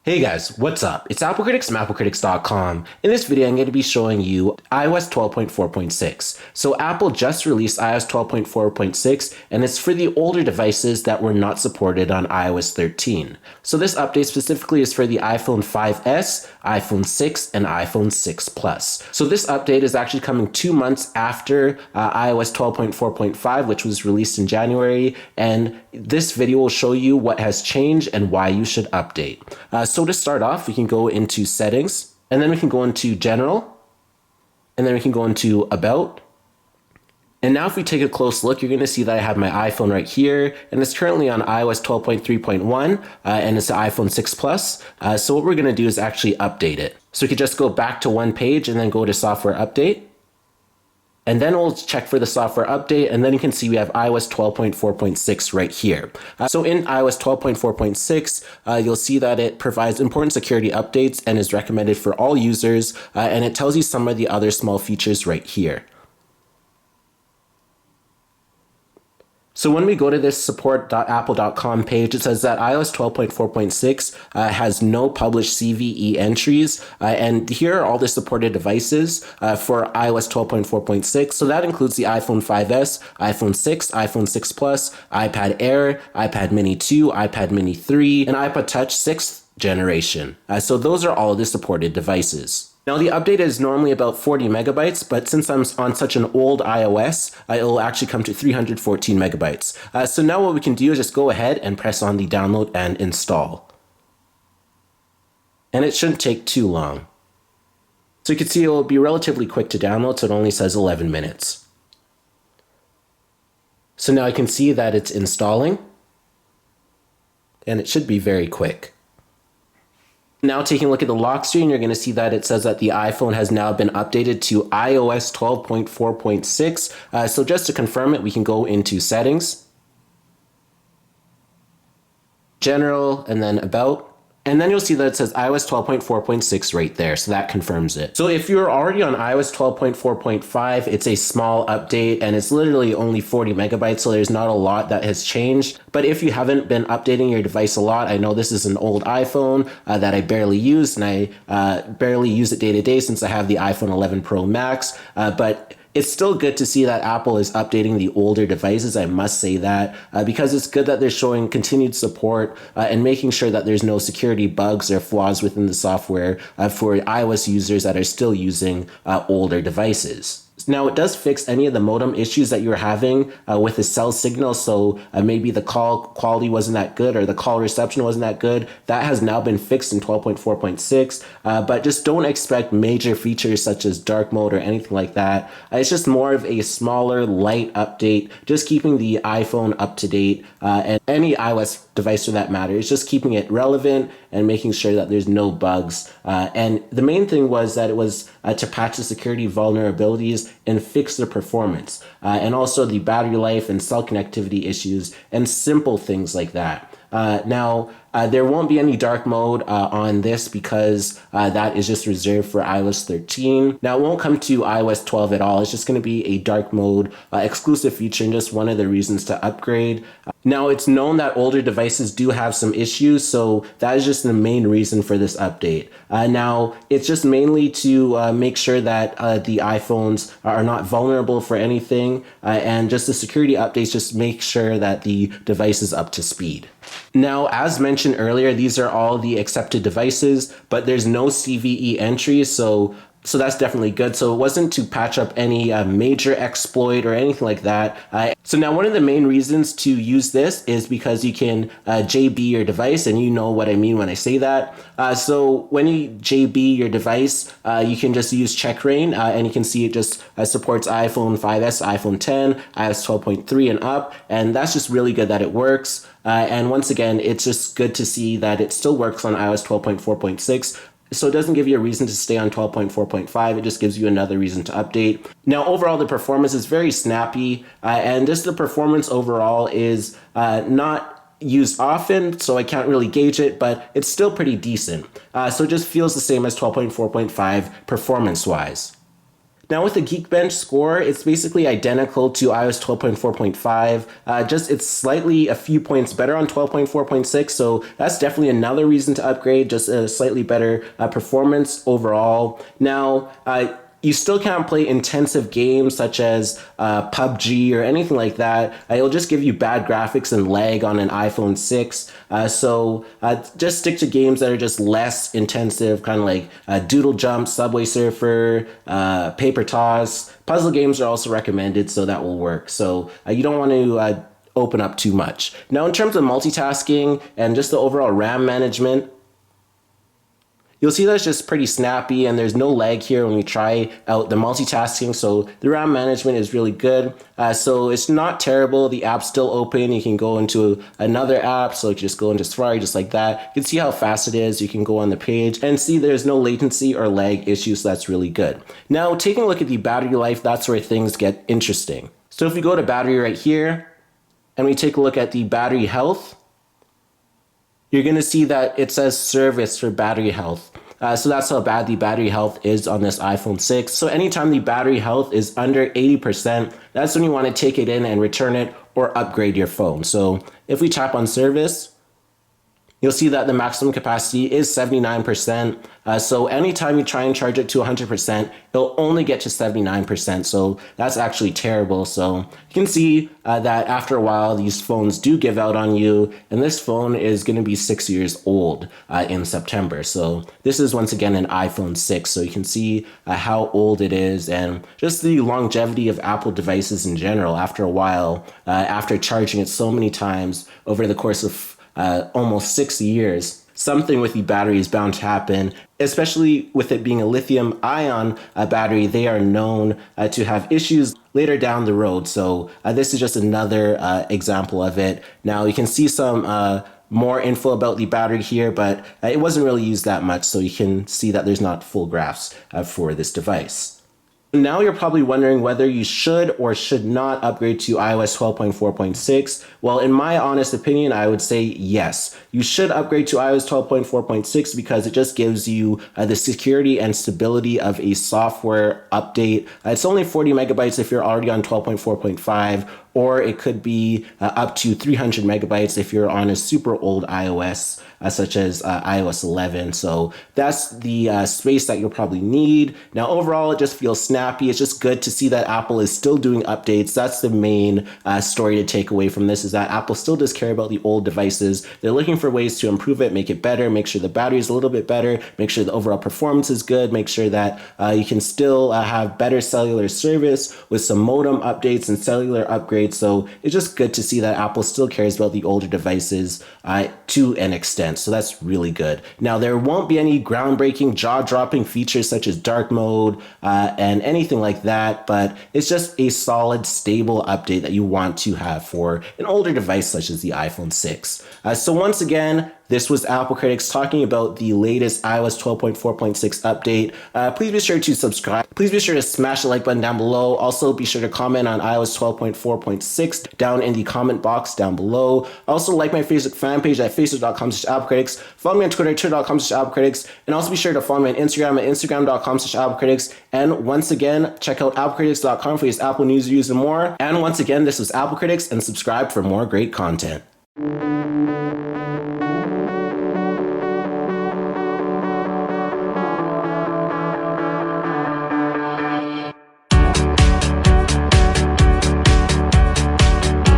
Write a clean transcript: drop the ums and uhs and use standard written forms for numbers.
Hey guys, what's up? It's Apple Critics from applecritics.com. In this video, I'm going to be showing you iOS 12.4.6. So Apple just released iOS 12.4.6, and it's for the older devices that were not supported on iOS 13. So this update specifically is for the iPhone 5S, iPhone 6, and iPhone 6 Plus. So this update is actually coming 2 months after iOS 12.4.5, which was released in January, and this video will show you what has changed and why you should update. So to start off, we can go into settings, and then we can go into general, and then we can go into about. And now if we take a close look, you're going to see that I have my iPhone right here, and it's currently on iOS 12.3.1, and it's the iPhone 6 Plus. So what we're going to do is actually update it. So we could just go back to one page and then go to software update. And then we'll check for the software update, and then you can see we have iOS 12.4.6 right here. So in iOS 12.4.6, you'll see that it provides important security updates and is recommended for all users, and it tells you some of the other small features right here. So when we go to this support.apple.com page, it says that iOS 12.4.6 has no published CVE entries. And here are all the supported devices for iOS 12.4.6. So that includes the iPhone 5S, iPhone 6, iPhone 6 Plus, iPad Air, iPad Mini 2, iPad Mini 3, and iPod Touch 6th generation. So those are all the supported devices. Now the update is normally about 40 megabytes, but since I'm on such an old iOS, it will actually come to 314 megabytes. So now what we can do is just go ahead and press on the download and install. And it shouldn't take too long. So you can see it will be relatively quick to download, so it only says 11 minutes. So now I can see that it's installing, and it should be very quick. Now taking a look at the lock screen, you're going to see that it says that the iPhone has now been updated to iOS 12.4.6. So just to confirm it, we can go into settings, general, and then about. And then you'll see that it says iOS 12.4.6 right there, so that confirms it. So if you're already on iOS 12.4.5, it's a small update, and it's literally only 40 megabytes, so there's not a lot that has changed. But if you haven't been updating your device a lot, I know this is an old iPhone that I barely use, and I barely use it day to day since I have the iPhone 11 Pro Max, but it's still good to see that Apple is updating the older devices, I must say that, because it's good that they're showing continued support and making sure that there's no security bugs or flaws within the software for iOS users that are still using older devices. Now, it does fix any of the modem issues that you were having with the cell signal. So maybe the call quality wasn't that good or the call reception wasn't that good. That has now been fixed in 12.4.6. But just don't expect major features such as dark mode or anything like that. It's just more of a smaller, light update, just keeping the iPhone up to date and any iOS device for that matter. It's just keeping it relevant and making sure that there's no bugs. And the main thing was that it was to patch the security vulnerabilities and fix the performance, and also the battery life and cell connectivity issues and simple things like that. Now, there won't be any dark mode on this because that is just reserved for iOS 13. Now, it won't come to iOS 12 at all. It's just going to be a dark mode exclusive feature and just one of the reasons to upgrade. Now, it's known that older devices do have some issues, so that is just the main reason for this update. Now, it's just mainly to make sure that the iPhones are not vulnerable for anything, and just the security updates just make sure that the device is up to speed. Now, as mentioned earlier, these are all the accepted devices, but there's no CVE entries, so that's definitely good. So it wasn't to patch up any major exploit or anything like that. So now one of the main reasons to use this is because you can JB your device, and you know what I mean when I say that. So when you JB your device, you can just use checkrain, and you can see it just supports iPhone 5S, iPhone 10, iOS 12.3 and up, and that's just really good that it works. And once again, it's just good to see that it still works on iOS 12.4.6. So it doesn't give you a reason to stay on 12.4.5, it just gives you another reason to update. Now, overall, the performance is very snappy, and just the performance overall is not used often, so I can't really gauge it, but it's still pretty decent. So it just feels the same as 12.4.5 performance-wise. Now with the Geekbench score, it's basically identical to iOS 12.4.5, just it's slightly a few points better on 12.4.6, so that's definitely another reason to upgrade, just a slightly better performance overall. Now, you still can't play intensive games such as PUBG or anything like that. It'll just give you bad graphics and lag on an iPhone 6. So just stick to games that are just less intensive, kind of like Doodle Jump, Subway Surfer, Paper Toss. Puzzle games are also recommended, so that will work. So you don't want to open up too much. Now, in terms of multitasking and just the overall RAM management, you'll see that's just pretty snappy and there's no lag here when we try out the multitasking. So the RAM management is really good. So it's not terrible. The app's still open. You can go into another app. So you just go into Safari just like that. You can see how fast it is. You can go on the page and see there's no latency or lag issues. So that's really good. Now taking a look at the battery life, that's where things get interesting. So if we go to battery right here and we take a look at the battery health, you're going to see that it says service for battery health. So that's how bad the battery health is on this iPhone 6. So anytime the battery health is under 80%, that's when you want to take it in and return it or upgrade your phone. So if we tap on service, you'll see that the maximum capacity is 79%. So anytime you try and charge it to 100%, it'll only get to 79%. So that's actually terrible. So you can see that after a while, these phones do give out on you. And this phone is going to be 6 years old in September. So this is once again an iPhone 6. So you can see how old it is and just the longevity of Apple devices in general. After a while, after charging it so many times over the course of almost 6 years, something with the battery is bound to happen, especially with it being a lithium ion battery. They are known to have issues later down the road. So this is just another example of it. Now you can see some more info about the battery here, but it wasn't really used that much. So you can see that there's not full graphs for this device. Now you're probably wondering whether you should or should not upgrade to iOS 12.4.6. Well, in my honest opinion, I would say yes. You should upgrade to iOS 12.4.6 because it just gives you the security and stability of a software update. It's only 40 megabytes if you're already on 12.4.5, or it could be up to 300 megabytes if you're on a super old iOS, such as iOS 11. So that's the space that you'll probably need. Now, overall, it just feels snappy. It's just good to see that Apple is still doing updates. That's the main story to take away from this, is that Apple still does care about the old devices. They're looking for ways to improve it, make it better, make sure the battery is a little bit better, make sure the overall performance is good, make sure that you can still have better cellular service with some modem updates and cellular upgrades. So it's just good to see that Apple still cares about the older devices to an extent. So that's really good. Now, there won't be any groundbreaking, jaw-dropping features such as dark mode and anything like that, but it's just a solid, stable update that you want to have for an older device such as the iPhone 6. So once again, this was Apple Critics talking about the latest iOS 12.4.6 update. Please be sure to subscribe. Please be sure to smash the like button down below. Also, be sure to comment on iOS 12.4.6 down in the comment box down below. Also, like my Facebook fan page at facebook.com/AppleCritics. Follow me on Twitter, twitter.com/AppleCritics. And also be sure to follow me on Instagram at instagram.com/AppleCritics. And once again, check out applecritics.com for these Apple news, reviews, and more. And once again, this was Apple Critics, and subscribe for more great content.